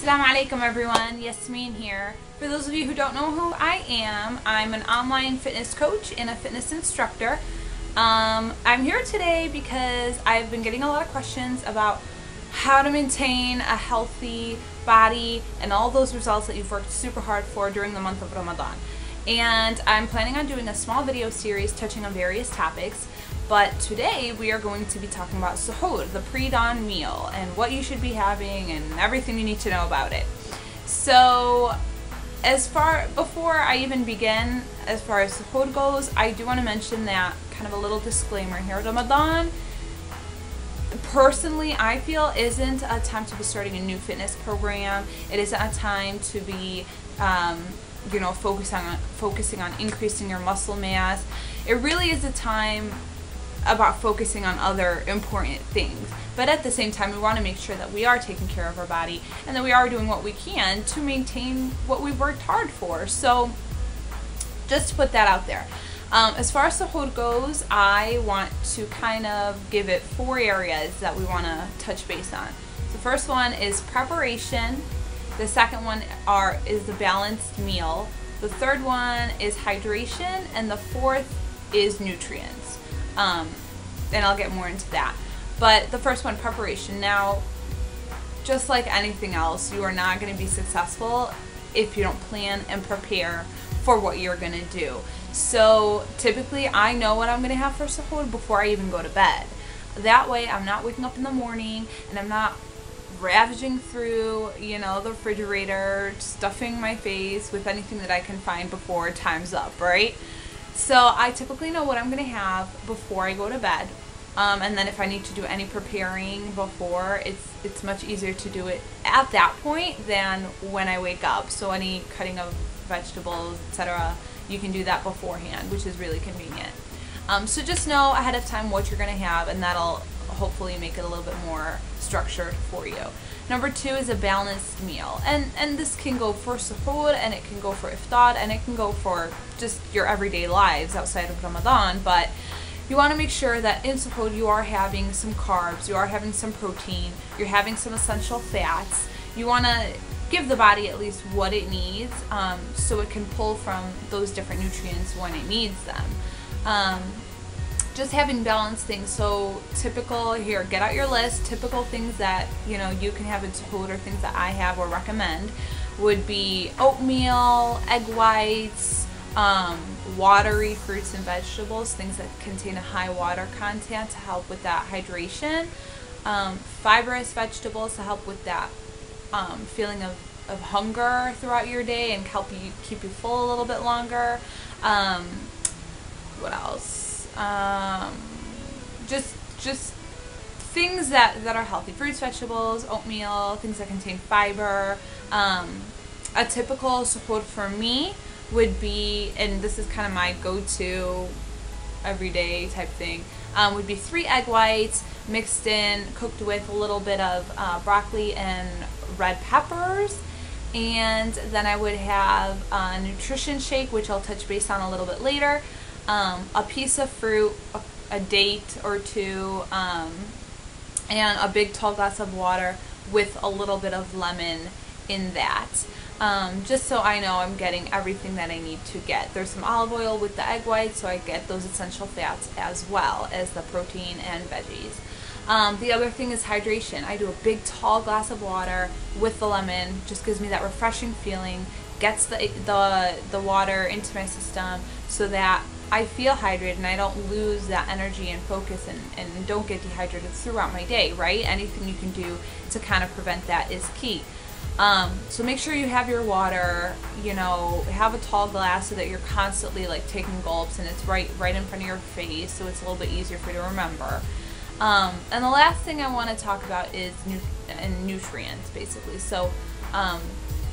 Assalamu alaikum everyone, Yasmin here. For those of you who don't know who I am, I'm an online fitness coach and a fitness instructor. I'm here today because I've been getting a lot of questions about how to maintain a healthy body and all those results that you've worked super hard for during the month of Ramadan. And I'm planning on doing a small video series touching on various topics. But today we are going to be talking about Suhoor, the pre-dawn meal, and what you should be having and everything you need to know about it. So before I even begin, as far as Suhoor goes, I do want to mention that kind of a little disclaimer here. Ramadan, personally, I feel isn't a time to be starting a new fitness program. It isn't a time to be focusing on increasing your muscle mass. It really is a time about focusing on other important things, but at the same time we want to make sure that we are taking care of our body and that we are doing what we can to maintain what we've worked hard for. So just to put that out there. As far as Suhoor goes, I want to kind of give it 4 areas that we want to touch base on. The first one is preparation, the second one is the balanced meal, the third one is hydration, and the fourth is nutrients. And I'll get more into that. But the first one, preparation. Now, just like anything else, you are not going to be successful if you don't plan and prepare for what you're going to do. So typically I know what I'm going to have for Suhoor before I even go to bed. That way I'm not waking up in the morning and I'm not ravaging through, the refrigerator, stuffing my face with anything that I can find before time's up, right? So I typically know what I'm going to have before I go to bed, and then if I need to do any preparing before, it's much easier to do it at that point than when I wake up. So any cutting of vegetables, etc., you can do that beforehand, which is really convenient. So just know ahead of time what you're going to have, and that'll hopefully make it a little bit more structured for you. Number 2 is a balanced meal, and this can go for Suhoor, and it can go for iftar, and it can go for just your everyday lives outside of Ramadan. But you want to make sure that in Suhoor you are having some carbs, you are having some protein, you're having some essential fats. You want to give the body at least what it needs, so it can pull from those different nutrients when it needs them. Just having balanced things. So typical here, get out your list. Typical things that you can have in Suhoor, or things that I have or recommend, would be oatmeal, egg whites, watery fruits and vegetables, things that contain a high water content to help with that hydration, fibrous vegetables to help with that feeling of hunger throughout your day and help you keep you full a little bit longer. What else? Just things that are healthy. Fruits, vegetables, oatmeal, things that contain fiber. A typical Suhoor for me would be, and this is kind of my go-to everyday type thing, would be 3 egg whites mixed in, cooked with a little bit of broccoli and red peppers. And then I would have a nutrition shake, which I'll touch base on a little bit later. A piece of fruit, a date or 2, and a big tall glass of water with a little bit of lemon in that. Just so I know I'm getting everything that I need to get. There's some olive oil with the egg whites, so I get those essential fats as well as the protein and veggies. The other thing is hydration. I do a big tall glass of water with the lemon. Just gives me that refreshing feeling, gets the water into my system so that I feel hydrated and I don't lose that energy and focus and don't get dehydrated throughout my day, right? Anything you can do to kind of prevent that is key. So make sure you have your water, have a tall glass so that you're constantly taking gulps and it's right in front of your face, so it's a little bit easier for you to remember. And the last thing I want to talk about is nutrients, basically. So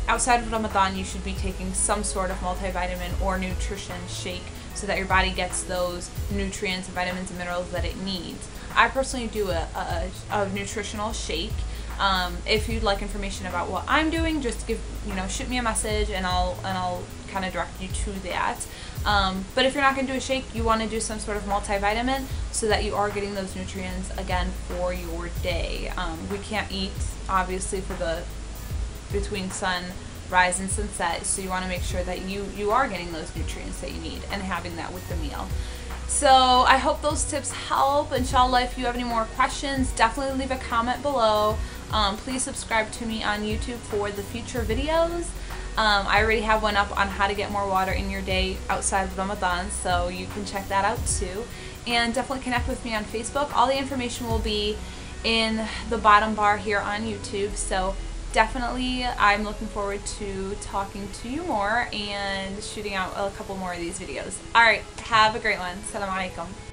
outside of Ramadan, you should be taking some sort of multivitamin or nutrition shake so that your body gets those nutrients and vitamins and minerals that it needs. I personally do a nutritional shake. If you'd like information about what I'm doing, just shoot me a message and I'll kind of direct you to that. But if you're not going to do a shake, you want to do some sort of multivitamin so that you are getting those nutrients again for your day. We can't eat, obviously, for the between sunrise and sunset, so you want to make sure that you are getting those nutrients that you need and having that with the meal. So I hope those tips help. Inshallah, if you have any more questions, definitely leave a comment below. Please subscribe to me on YouTube for the future videos. I already have one up on how to get more water in your day outside of Ramadan, so you can check that out too. And definitely connect with me on Facebook. All the information will be in the bottom bar here on YouTube, so definitely I'm looking forward to talking to you more and shooting out a couple more of these videos. Alright, have a great one. Assalamu alaikum.